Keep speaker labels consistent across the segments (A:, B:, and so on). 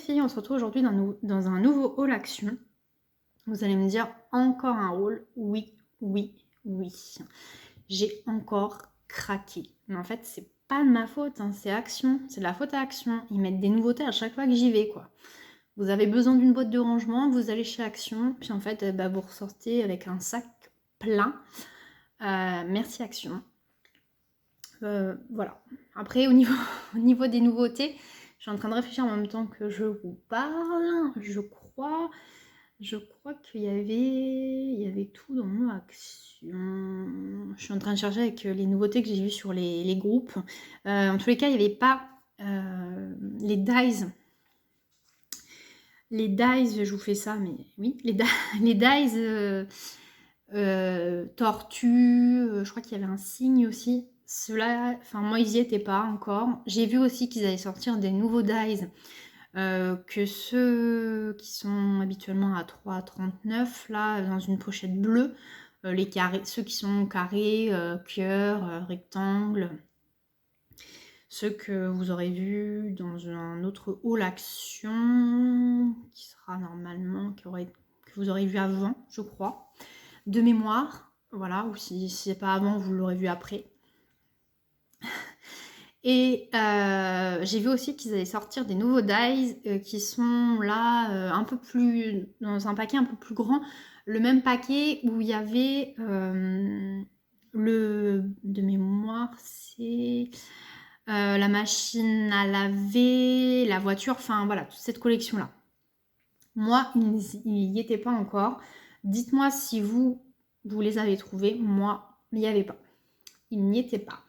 A: filles, on se retrouve aujourd'hui dans un nouveau haul action. Vous allez me dire, encore un haul? Oui, oui, oui. J'ai encore craqué. Mais en fait, c'est pas de ma faute, hein, c'est Action. C'est de la faute à Action. Ils mettent des nouveautés à chaque fois que j'y vais, quoi. Vous avez besoin d'une boîte de rangement, vous allez chez Action, puis en fait, vous ressortez avec un sac plein. Merci Action. Voilà. Après, au niveau des nouveautés, je suis en train de réfléchir en même temps que je vous parle. Je crois qu'il y avait tout dans mon Action. Je suis en train de chercher avec les nouveautés que j'ai vues sur les groupes. En tous les cas, il n'y avait pas les dies. Les dies, je vous fais ça, mais oui, les dies tortues, je crois qu'il y avait un cygne aussi. Ceux-là, enfin moi ils y étaient pas encore. J'ai vu aussi qu'ils allaient sortir des nouveaux dies, que ceux qui sont habituellement à 3,39 là, dans une pochette bleue, les carrés, ceux qui sont carrés, cœur, rectangle. Ceux que vous aurez vus dans un autre haul action, qui sera normalement, que vous aurez vu avant, je crois, de mémoire, voilà, ou si c'est pas avant, vous l'aurez vu après. Et j'ai vu aussi qu'ils allaient sortir des nouveaux dies qui sont là, un peu plus, dans un paquet un peu plus grand, le même paquet où il y avait de mémoire, c'est la machine à laver, la voiture, enfin voilà, toute cette collection-là. Moi, il n'y était pas encore. Dites-moi si vous les avez trouvés. Moi, il n'y avait pas. Il n'y était pas.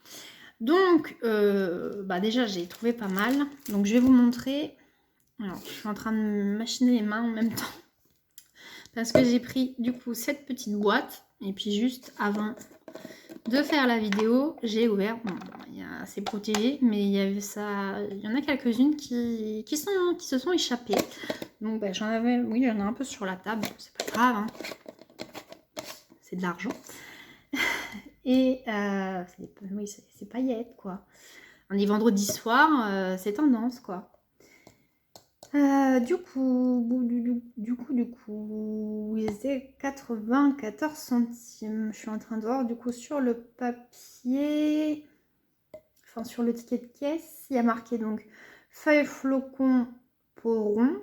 A: Donc, déjà, j'ai trouvé pas mal. Donc, je vais vous montrer. Alors, je suis en train de machiner les mains en même temps. Parce que j'ai pris, du coup, cette petite boîte. Et puis, juste avant de faire la vidéo, j'ai ouvert. Bon, c'est protégé, mais il y en a quelques-unes qui se sont échappées. Donc j'en ai un peu sur la table, c'est pas grave, hein. C'est de l'argent. Et c'est paillettes quoi. On est vendredi soir, c'est tendance quoi. Du coup, ils étaient 94 centimes. Je suis en train de voir, du coup, sur le papier, enfin sur le ticket de caisse, il y a marqué donc feuille flocon poron,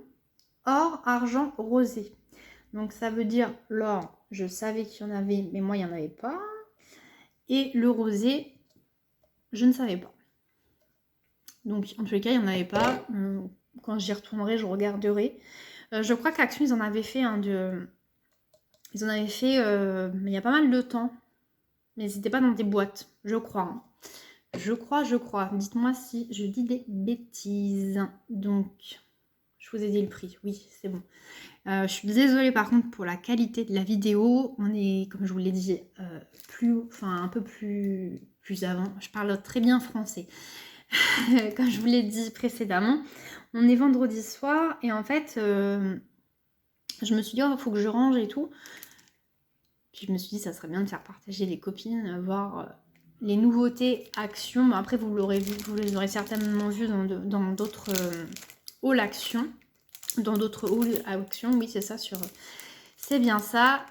A: or, argent, rosé. Donc ça veut dire l'or, je savais qu'il y en avait, mais moi il n'y en avait pas. Et le rosé, je ne savais pas. Donc en tous les cas, il n'y en avait pas. Quand j'y retournerai, je regarderai. Je crois qu'Action, ils en avaient fait Ils en avaient fait il y a pas mal de temps. Mais c'était pas dans des boîtes, je crois. Hein. Je crois. Dites-moi si je dis des bêtises. Donc, je vous ai dit le prix. Oui, c'est bon. Je suis désolée par contre pour la qualité de la vidéo. On est, comme je vous l'ai dit, un peu plus avant. Je parle très bien français. Comme je vous l'ai dit précédemment, on est vendredi soir et en fait, je me suis dit, il faut que je range et tout. Puis je me suis dit, ça serait bien de faire partager les copines, voir les nouveautés Action. Bon, après, vous les aurez certainement vues dans d'autres halls Action. Dans d'autres halls Action, oui, c'est ça, c'est bien ça.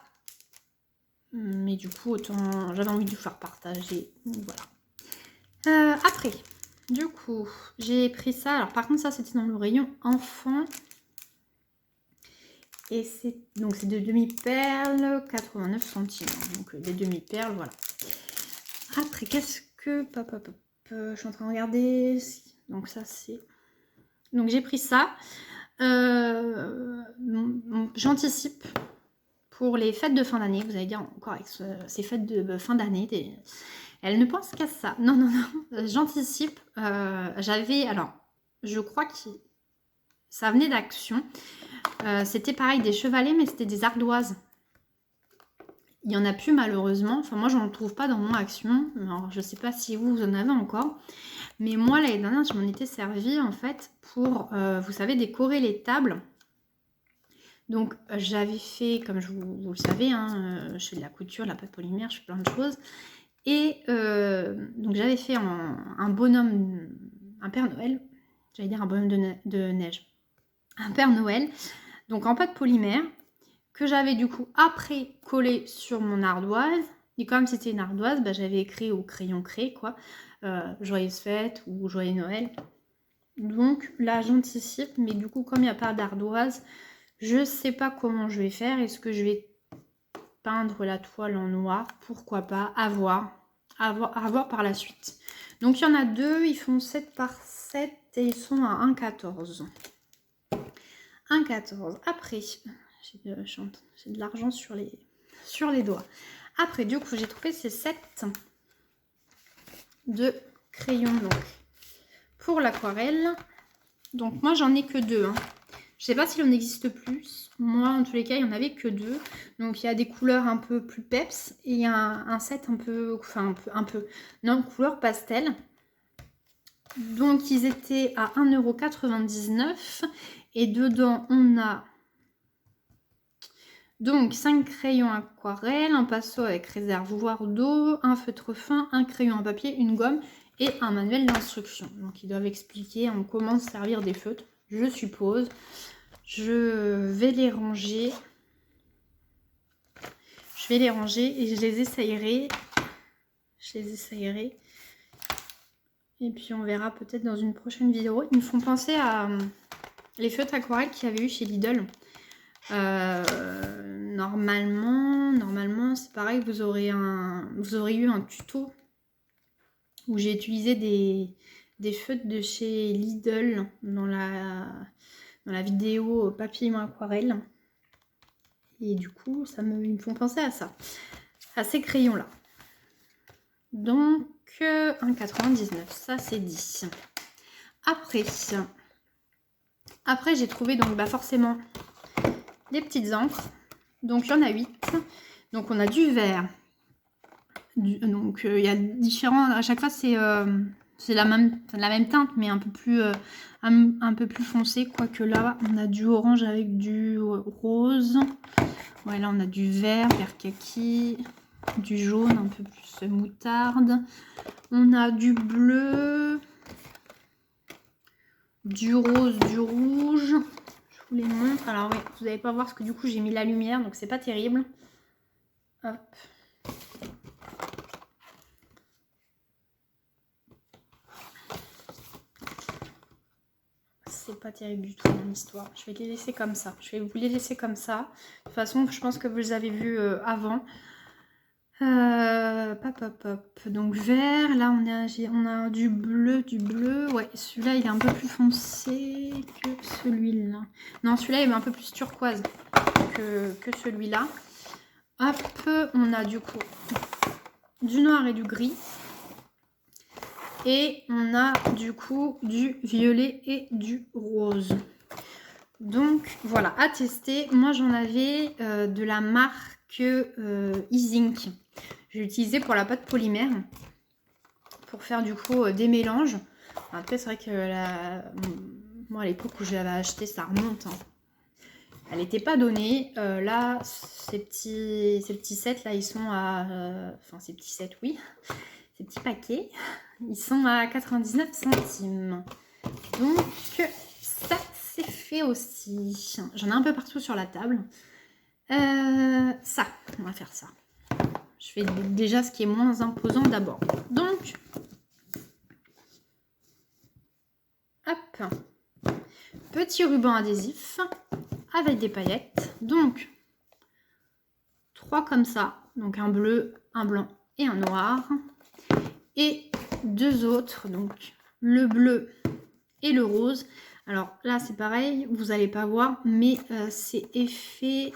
A: Mais du coup, autant j'avais envie de vous faire partager. Voilà. Après, du coup, j'ai pris ça. Alors, par contre, ça, c'était dans le rayon enfant. Et c'est de demi-perles, 89 centimes. Donc, des demi-perles, voilà. Après, qu'est-ce que... je suis en train de regarder. Donc, ça, c'est... Donc, j'ai pris ça. J'anticipe pour les fêtes de fin d'année. Vous allez dire encore avec ces fêtes de fin d'année, elle ne pense qu'à ça. Non. J'anticipe. Alors, je crois que ça venait d'Action. C'était pareil, des chevalets, mais c'était des ardoises. Il n'y en a plus malheureusement. Enfin, moi, j'en trouve pas dans mon Action. Alors, je sais pas si vous en avez encore. Mais moi, l'année dernière, je m'en étais servie en fait pour, vous savez, décorer les tables. Donc, j'avais fait, comme vous le savez, hein, je fais de la couture, de la pâte polymère, je fais plein de choses. Et donc, j'avais fait un bonhomme, un Père Noël, j'allais dire un bonhomme de neige. un Père Noël, donc en pâte polymère, que j'avais du coup après collé sur mon ardoise. Et comme c'était une ardoise, bah, j'avais écrit au crayon craie, quoi, joyeuse fête ou joyeux Noël. Donc là j'anticipe, mais du coup comme il n'y a pas d'ardoise, je sais pas comment je vais faire. Est-ce que je vais peindre la toile en noir? Pourquoi pas, à voir par la suite. Donc il y en a deux, ils font 7 par 7 et ils sont à 1,14. 1,14. Après, j'ai de l'argent sur les doigts. Après, du coup, j'ai trouvé ces 7 de crayons donc, pour l'aquarelle. Donc moi, j'en ai que 2. Hein. Je sais pas s'il en existe plus. Moi, en tous les cas, il n'y en avait que 2. Donc il y a des couleurs un peu plus peps et il y a un set un peu, enfin un peu, non, couleur pastel. Donc ils étaient à 1,99 € et dedans on a donc 5 crayons aquarelle, un pinceau avec réservoir d'eau, un feutre fin, un crayon à papier, une gomme et un manuel d'instruction. Donc ils doivent expliquer en comment se servir des feutres, je suppose. Je vais les ranger. Et je les essayerai. Et puis on verra peut-être dans une prochaine vidéo. Ils me font penser à les feutres aquarelles qu'il y avait eu chez Lidl. Normalement c'est pareil, vous aurez eu un tuto où j'ai utilisé des feutres de chez Lidl dans la vidéo papier aquarelle. Et du coup, ils me font penser à ça, à ces crayons-là. Donc, 1,99, ça c'est dit. Après j'ai trouvé donc forcément des petites encres. Donc, il y en a 8. Donc, on a du vert. Donc, il y a différents... À chaque fois, c'est la même teinte, mais un peu plus foncé. Quoique là, on a du orange avec du rose. Ouais, là, on a du vert kaki, du jaune, un peu plus moutarde. On a du bleu, du rose, du rouge. Je vous les montre. Alors, oui, vous n'allez pas voir parce que du coup, j'ai mis la lumière, donc c'est pas terrible. Hop. C'est pas terrible du tout mon histoire. Je vais les laisser comme ça. Je vais vous les laisser comme ça. De toute façon, je pense que vous les avez vus avant. Donc vert, là on a du bleu. Ouais, celui-là il est un peu plus foncé que celui-là. Non, celui-là il est un peu plus turquoise que celui-là. Hop, on a du coup du noir et du gris. Et on a du coup du violet et du rose. Donc voilà, à tester. Moi j'en avais de la marque Easink. J'ai utilisé pour la pâte polymère. Pour faire du coup des mélanges. Après c'est vrai que moi à l'époque où je l'avais acheté, ça remonte. Hein. Elle n'était pas donnée. Là, ces petits sets là, ils sont à... Enfin ces petits sets, oui. Ces petits paquets. Ils sont à 99 centimes. Donc, ça, c'est fait aussi. J'en ai un peu partout sur la table. Ça, on va faire ça. Je fais déjà ce qui est moins imposant d'abord. Donc, hop. Petit ruban adhésif avec des paillettes. Donc, 3 comme ça. Donc, un bleu, un blanc et un noir. Et 2 autres, donc le bleu et le rose. Alors là c'est pareil, vous n'allez pas voir, mais c'est effet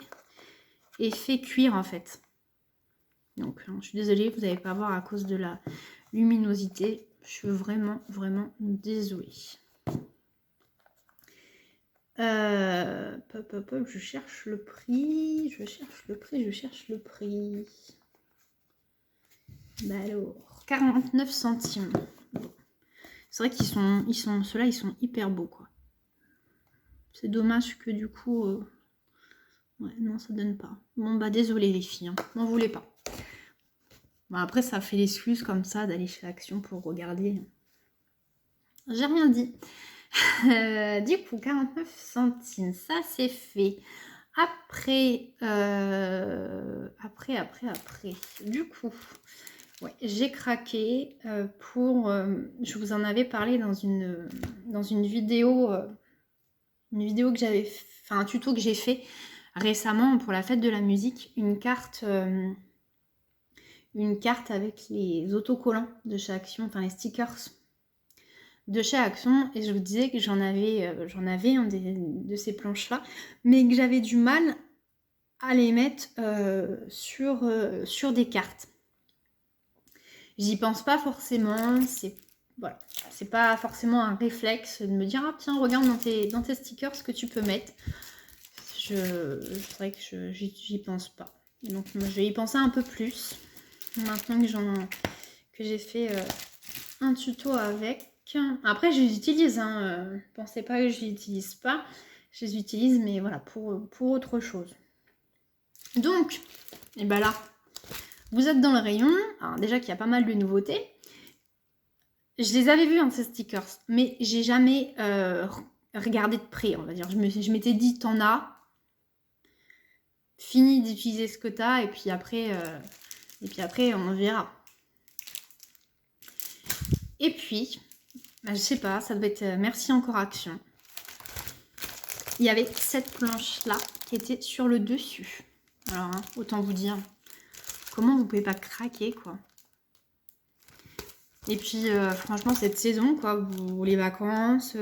A: cuir en fait. Donc je suis désolée, vous n'allez pas voir à cause de la luminosité. Je suis vraiment désolée. Je cherche le prix. Bah alors, 49 centimes. Bon. C'est vrai qu'ils sont ceux-là, ils sont hyper beaux, quoi. C'est dommage que du coup... Ouais, non, ça donne pas. Bon, bah désolé les filles, hein. M'en voulez pas. Bon, après, ça fait l'excuse comme ça d'aller chez Action pour regarder. J'ai rien dit. Du coup, 49 centimes, ça c'est fait. Après, du coup, ouais, j'ai craqué pour... je vous en avais parlé dans une vidéo, que j'avais... Enfin, un tuto que j'ai fait récemment pour la fête de la musique. Une carte avec les autocollants de chez Action, enfin les stickers de chez Action, et je vous disais que j'en avais un de ces planches là, mais que j'avais du mal à les mettre sur des cartes. J'y pense pas forcément, voilà, c'est pas forcément un réflexe de me dire ah tiens regarde dans tes stickers ce que tu peux mettre. C'est vrai que j'y pense pas. Donc je vais y penser un peu plus maintenant que j'ai fait un tuto avec. Après, je les utilise, hein. Pensez pas que je les utilise pas. Je les utilise, mais voilà, pour autre chose. Donc, et ben là, vous êtes dans le rayon. Alors déjà qu'il y a pas mal de nouveautés. Je les avais vus, hein, ces stickers, mais j'ai jamais regardé de près, on va dire. Je m'étais dit, t'en as. Fini d'utiliser ce que t'as, et puis après, on verra. Et puis, bah, je sais pas, ça doit être merci encore Action. Il y avait cette planche-là qui était sur le dessus. Alors, hein, autant vous dire, comment vous pouvez pas craquer, quoi. Et puis, franchement, cette saison, quoi, les vacances,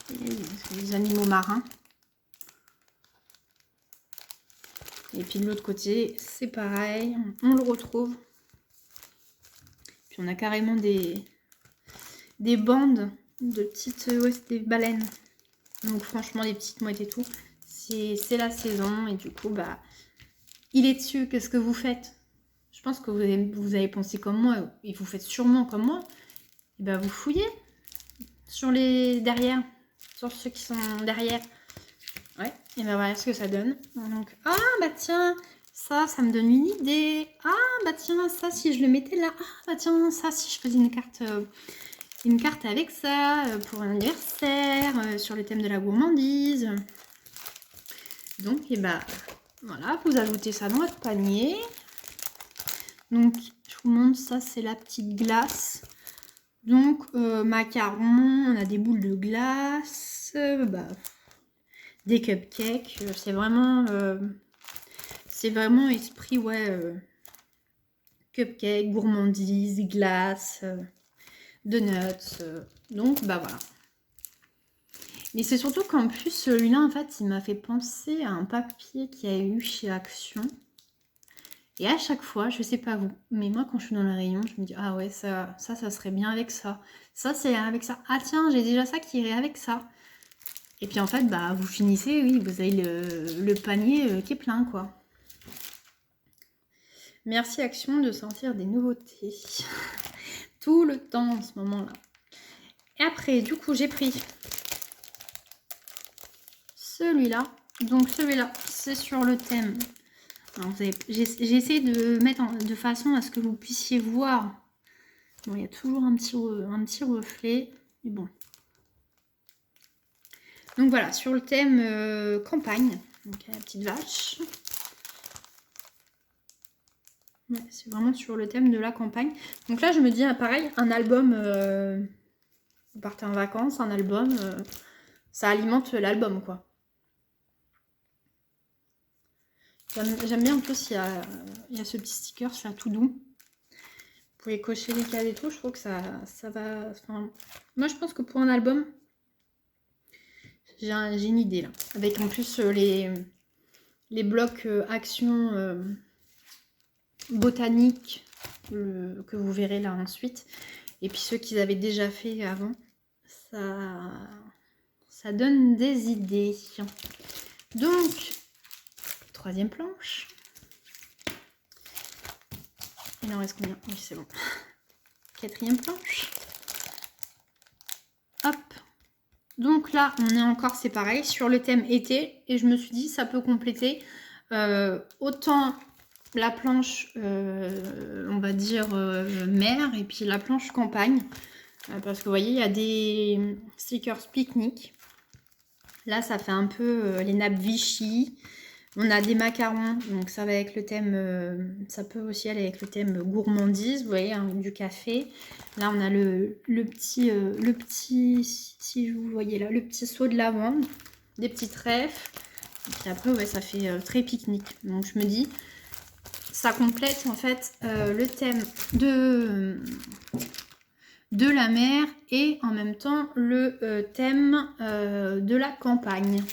A: les animaux marins. Et puis de l'autre côté, c'est pareil, on le retrouve. Puis on a carrément des bandes de petites, ouais, des baleines. Donc franchement, les petites mouettes et tout, c'est la saison. Et du coup, bah, il est dessus. Qu'est-ce que vous faites? Je pense que vous avez pensé comme moi, et vous faites sûrement comme moi. Et bah, vous fouillez sur les derrière, sur ceux qui sont derrière. Ouais, et ben voilà ce que ça donne. Donc, ah bah tiens, ça me donne une idée. Ah bah tiens, ça si je le mettais là. Ah bah tiens, ça si je faisais une carte avec ça pour un anniversaire sur le thème de la gourmandise. Donc, et bah voilà, vous ajoutez ça dans votre panier. Donc, je vous montre ça, c'est la petite glace. Donc, macarons, on a des boules de glace, bah, des cupcakes. C'est vraiment esprit, ouais, cupcake, gourmandise, glace, donuts. Donc, bah voilà. Mais c'est surtout qu'en plus, celui-là, en fait, il m'a fait penser à un papier qu'il y a eu chez Action. Et à chaque fois, je sais pas vous, mais moi, quand je suis dans le rayon, je me dis, ah ouais, ça serait bien avec ça. Ça, c'est avec ça. Ah tiens, j'ai déjà ça qui irait avec ça. Et puis en fait, bah, vous finissez, oui, vous avez le panier qui est plein, quoi. Merci Action de sortir des nouveautés. Tout le temps en ce moment-là. Et après, du coup, j'ai pris celui-là. Donc celui-là, c'est sur le thème. J'ai essayé de mettre de façon à ce que vous puissiez voir. Bon, il y a toujours un petit reflet. Mais bon. Donc voilà, sur le thème campagne. Donc la petite vache. Ouais, c'est vraiment sur le thème de la campagne. Donc là, je me dis, pareil, un album, vous partez en vacances, un album, ça alimente l'album, quoi. J'aime bien en plus, il y a ce petit sticker, c'est tout doux. Vous pouvez cocher les cases et tout, je trouve que ça va... Enfin, moi, je pense que pour un album, j'ai une idée, là. Avec en plus les blocs Action... botanique que vous verrez là ensuite, et puis ceux qu'ils avaient déjà fait avant, ça donne des idées. Donc troisième planche, il en reste combien? Oui, c'est bon. Quatrième planche, hop. Donc là on est encore, c'est pareil, sur le thème été, et je me suis dit ça peut compléter autant la planche, on va dire mer, et puis la planche campagne. Parce que vous voyez, il y a des stickers pique-nique. Là, ça fait un peu les nappes Vichy. On a des macarons, donc ça va avec le thème, ça peut aussi aller avec le thème gourmandise, vous voyez, hein, du café. Là, on a le petit, si vous voyez là, le petit seau de lavande, des petits trèfles. Et puis après, ouais, ça fait très pique-nique. Donc je me dis, ça complète en fait le thème de la mer et en même temps le thème de la campagne.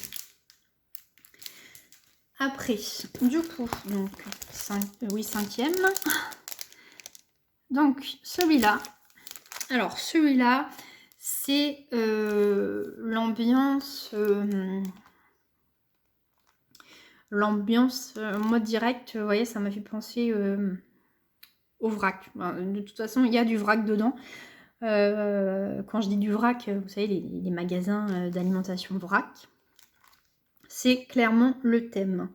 A: Après, du coup, donc cinquième. Donc celui-là. Alors celui-là, c'est l'ambiance mode direct. Vous voyez, ça m'a fait penser au vrac. De toute façon, il y a du vrac dedans. Quand je dis du vrac, vous savez, les magasins d'alimentation vrac. C'est clairement le thème.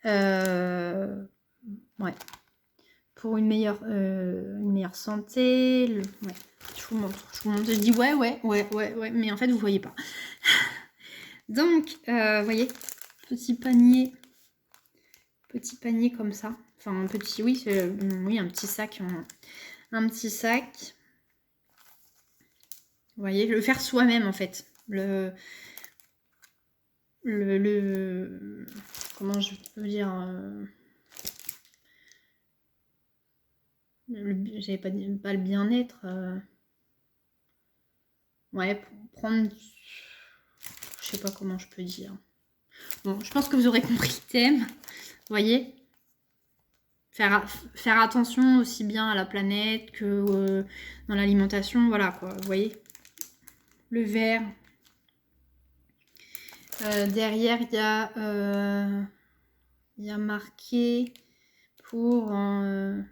A: Ouais. Pour une meilleure santé. Ouais. Je vous montre. Je dis ouais, mais en fait, vous voyez pas. Donc, vous voyez, petit panier comme ça. Enfin, un petit, oui, un petit sac. Un petit sac. Vous voyez, le faire soi-même, en fait. Comment je peux dire j'avais pas le bien-être. Ouais, pour prendre... Je sais pas comment je peux dire. Bon, je pense que vous aurez compris le thème. Vous voyez, faire attention aussi bien à la planète que dans l'alimentation. Voilà, quoi. Vous voyez, le verre. Derrière, il y a marqué pour une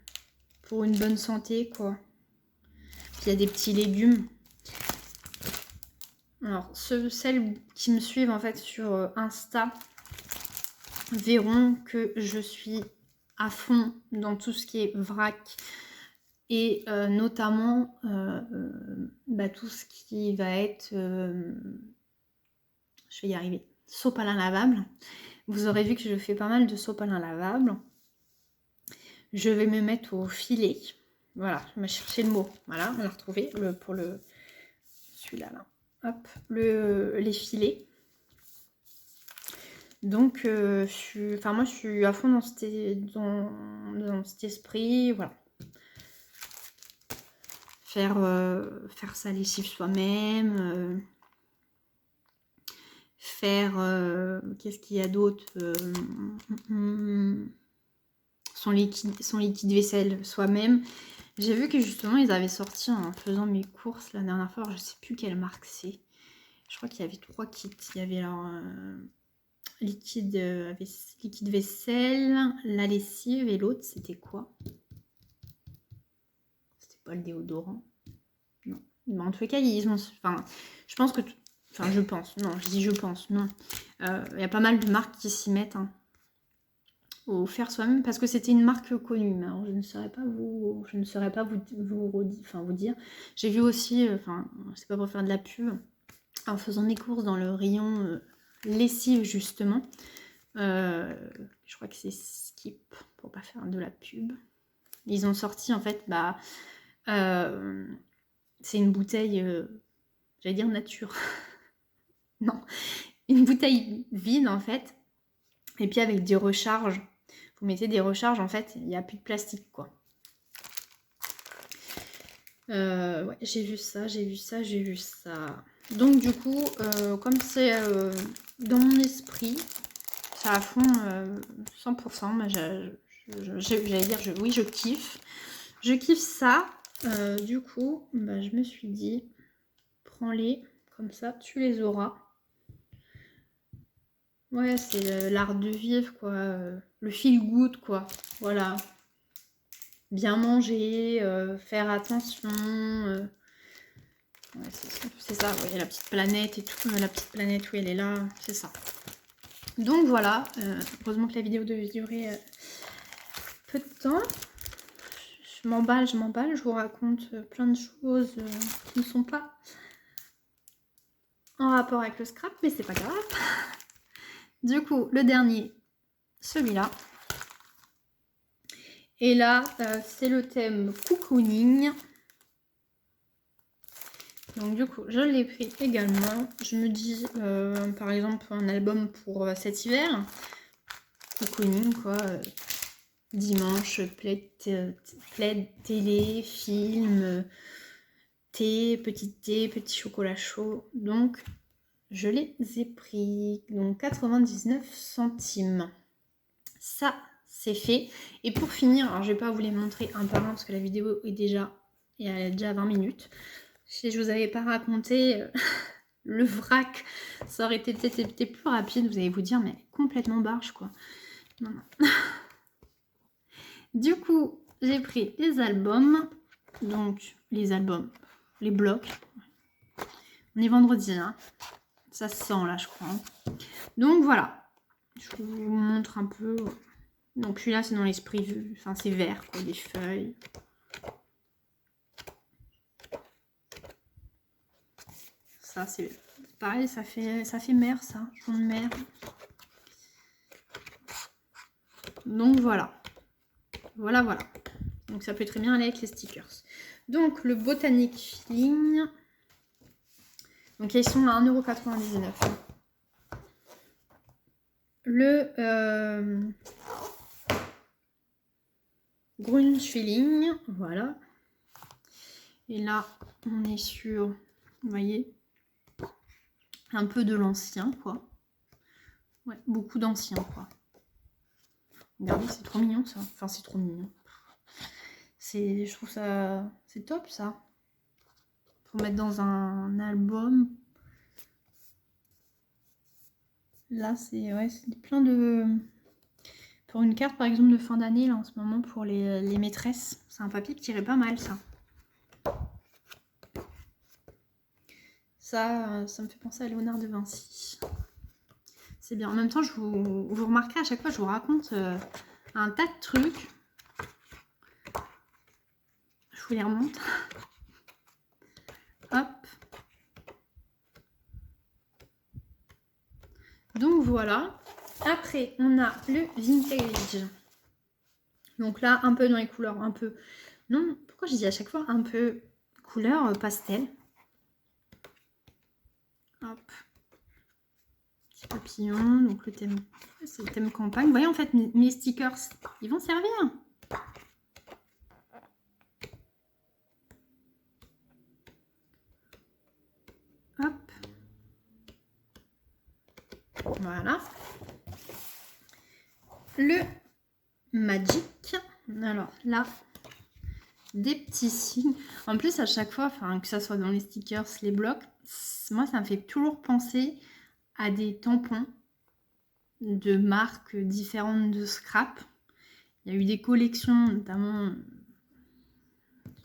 A: bonne santé, quoi. Puis il y a des petits légumes. Alors, celles qui me suivent en fait sur Insta verront que je suis à fond dans tout ce qui est vrac et notamment tout ce qui va être, je vais y arriver, sopalin lavable. Vous aurez vu que je fais pas mal de sopalin lavable. Je vais me mettre au filet. Voilà, je vais chercher le mot. Voilà, on l'a retrouvé pour celui-là. Là. Hop, les filets. Donc, moi, je suis à fond dans cet esprit. Voilà. Faire sa lessive soi-même. Qu'est-ce qu'il y a d'autre son liquide vaisselle soi-même. J'ai vu que justement ils avaient sorti en faisant mes courses la dernière fois, alors je sais plus quelle marque c'est. Je crois qu'il y avait 3 kits. Il y avait alors liquide vaisselle, la lessive et l'autre c'était quoi? C'était pas le déodorant. Non. Mais en tout cas, ils ont. Enfin, je pense que. Enfin, je pense. Non, je dis je pense. Non. Il y a pas mal de marques qui s'y mettent. Hein. Au faire soi-même parce que c'était une marque connue. Mais alors je ne saurais pas vous dire. J'ai vu aussi, c'est pas pour faire de la pub, en faisant mes courses dans le rayon lessive justement. Je crois que c'est Skip pour pas faire de la pub. Ils ont sorti en fait, c'est une bouteille, j'allais dire nature. Non, une bouteille vide en fait. Et puis avec des recharges. Vous mettez des recharges, en fait, il n'y a plus de plastique, quoi. Ouais, j'ai vu ça. Donc, du coup, comme c'est dans mon esprit, ça à fond 100%, j'allais dire, oui, je kiffe. Je kiffe ça. Du coup, je me suis dit, prends-les, comme ça, tu les auras. Ouais, c'est l'art de vivre, quoi. Le feel good, quoi. Voilà. Bien manger, faire attention. Ouais, c'est ça, ouais, la petite planète et tout. La petite planète, oui, elle est là, c'est ça. Donc voilà, heureusement que la vidéo devait durer peu de temps. je m'emballe, je vous raconte plein de choses qui ne sont pas en rapport avec le scrap, mais c'est pas grave. Du coup, le dernier, celui-là. Et là, c'est le thème cocooning. Donc du coup, je l'ai pris également. Je me dis, par exemple, un album pour cet hiver. Cocooning, quoi. Dimanche, plaid, télé, film, thé, petit chocolat chaud. Donc, je les ai pris. Donc, 99 centimes. Ça, c'est fait. Et pour finir, alors je vais pas vous les montrer un par un parce que la vidéo est déjà, elle a déjà 20 minutes. Si je vous avais pas raconté le vrac, ça aurait été peut-être été plus rapide. Vous allez vous dire, mais complètement barge, quoi. Non, non. Du coup, j'ai pris les albums. Donc, les albums, les blocs. On est vendredi, hein. Ça se sent là, je crois. Donc, voilà. Je vous montre un peu. Donc, celui-là, c'est dans l'esprit, enfin, c'est vert, quoi, des feuilles. Ça, c'est pareil, ça fait mer, ça. Fond de mer. Donc, voilà. Voilà, voilà. Donc, ça peut très bien aller avec les stickers. Donc, le Botanic Feeling. Donc, ils sont à 1,99 €. Le Grunge Feeling. Voilà. Et là, on est sur, vous voyez, un peu de l'ancien, quoi. Ouais, beaucoup d'ancien, quoi. Regardez, c'est trop mignon, ça. Enfin, c'est trop mignon. Je trouve ça... C'est top, ça. Pour mettre dans un album. Là, c'est plein de... Pour une carte, par exemple, de fin d'année, là, en ce moment, pour les maîtresses. C'est un papier qui irait pas mal, ça. Ça me fait penser à Léonard de Vinci. C'est bien. En même temps, vous remarquerez à chaque fois, je vous raconte un tas de trucs. Je vous les remonte. Hop. Donc voilà. Après, on a le vintage. Donc là, un peu dans les couleurs, un peu... Non, pourquoi je dis à chaque fois un peu couleur pastel. Hop. Petit papillon. Donc le thème, c'est le thème campagne. Vous voyez, en fait, mes stickers, ils vont servir. Hop. Voilà. Le Magic. Alors là, des petits signes. En plus, à chaque fois, que ça soit dans les stickers, les blocs, moi, ça me fait toujours penser à des tampons de marques différentes de scrap. Il y a eu des collections, notamment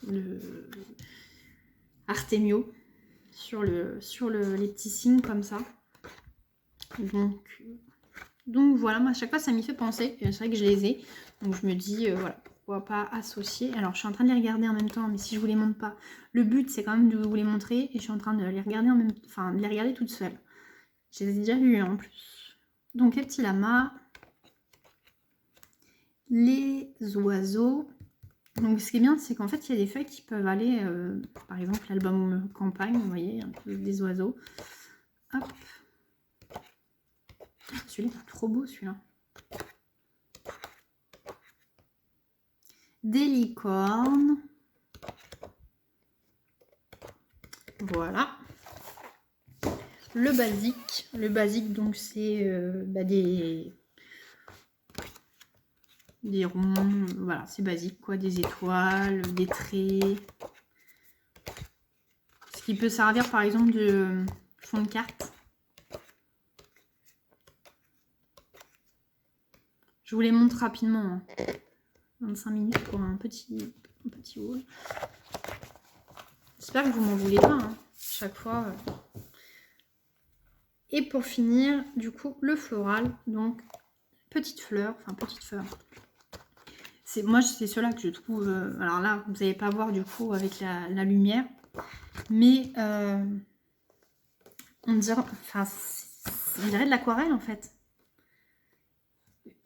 A: le Artemio, sur les petits signes comme ça. Donc voilà, moi à chaque fois ça m'y fait penser. C'est vrai que je les ai. Donc je me dis, voilà, pourquoi pas associer. Alors je suis en train de les regarder en même temps, mais si je vous les montre pas, le but c'est quand même de vous les montrer. Et je suis en train de les regarder en même temps, enfin de les regarder toute seule. Je les ai déjà vus en plus. Donc les petits lamas, les oiseaux. Donc ce qui est bien, c'est qu'en fait il y a des feuilles qui peuvent aller, par exemple l'album campagne, vous voyez, un peu des oiseaux. Hop. Celui-là est trop beau, celui-là. Des licornes. Voilà. Le basique. Le basique, donc, c'est des ronds. Voilà, c'est basique, quoi. Des étoiles, des traits. Ce qui peut servir, par exemple, de fond de carte. Je vous les montre rapidement. Hein. 25 minutes pour un petit haul. J'espère que vous m'en voulez pas. Hein. Chaque fois. Et pour finir, du coup, le floral. Donc, petite fleur. moi, c'est ceux-là que je trouve... alors là, vous n'allez pas voir du coup avec la lumière. Mais on dirait... Enfin, on dirait de l'aquarelle en fait.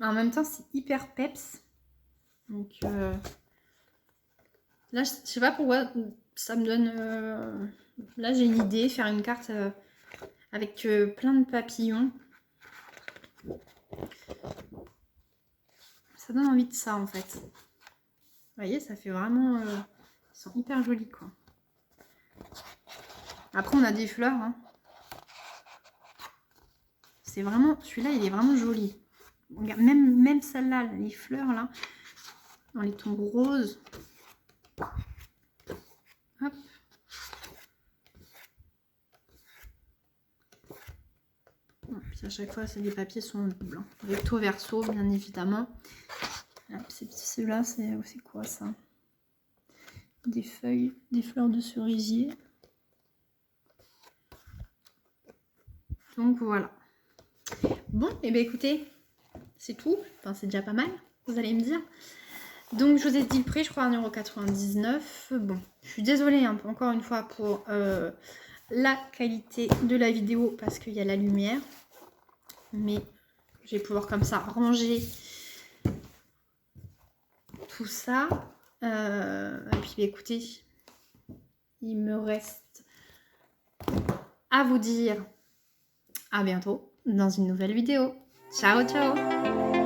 A: En même temps, c'est hyper peps. Donc là, je sais pas pourquoi ça me donne... Là, j'ai une idée, faire une carte avec plein de papillons. Ça donne envie de ça, en fait. Vous voyez, ça fait vraiment... ils sont hyper jolis, quoi. Après, on a des fleurs. Hein. C'est vraiment... Celui-là, il est vraiment joli. Regarde, même celle-là, les fleurs, là, dans les tons roses. Hop. Puis à chaque fois, les papiers sont blancs. Recto verso, bien évidemment. Celui-là, c'est quoi ça? Des feuilles, des fleurs de cerisier. Donc voilà. Bon, et bien écoutez, c'est tout. Enfin, c'est déjà pas mal, vous allez me dire. Donc je vous ai dit le prix, je crois 1,99 €. Bon, je suis désolée hein, encore une fois pour la qualité de la vidéo parce qu'il y a la lumière. Mais je vais pouvoir comme ça ranger tout ça. Et puis écoutez, il me reste à vous dire à bientôt dans une nouvelle vidéo. Ciao, ciao!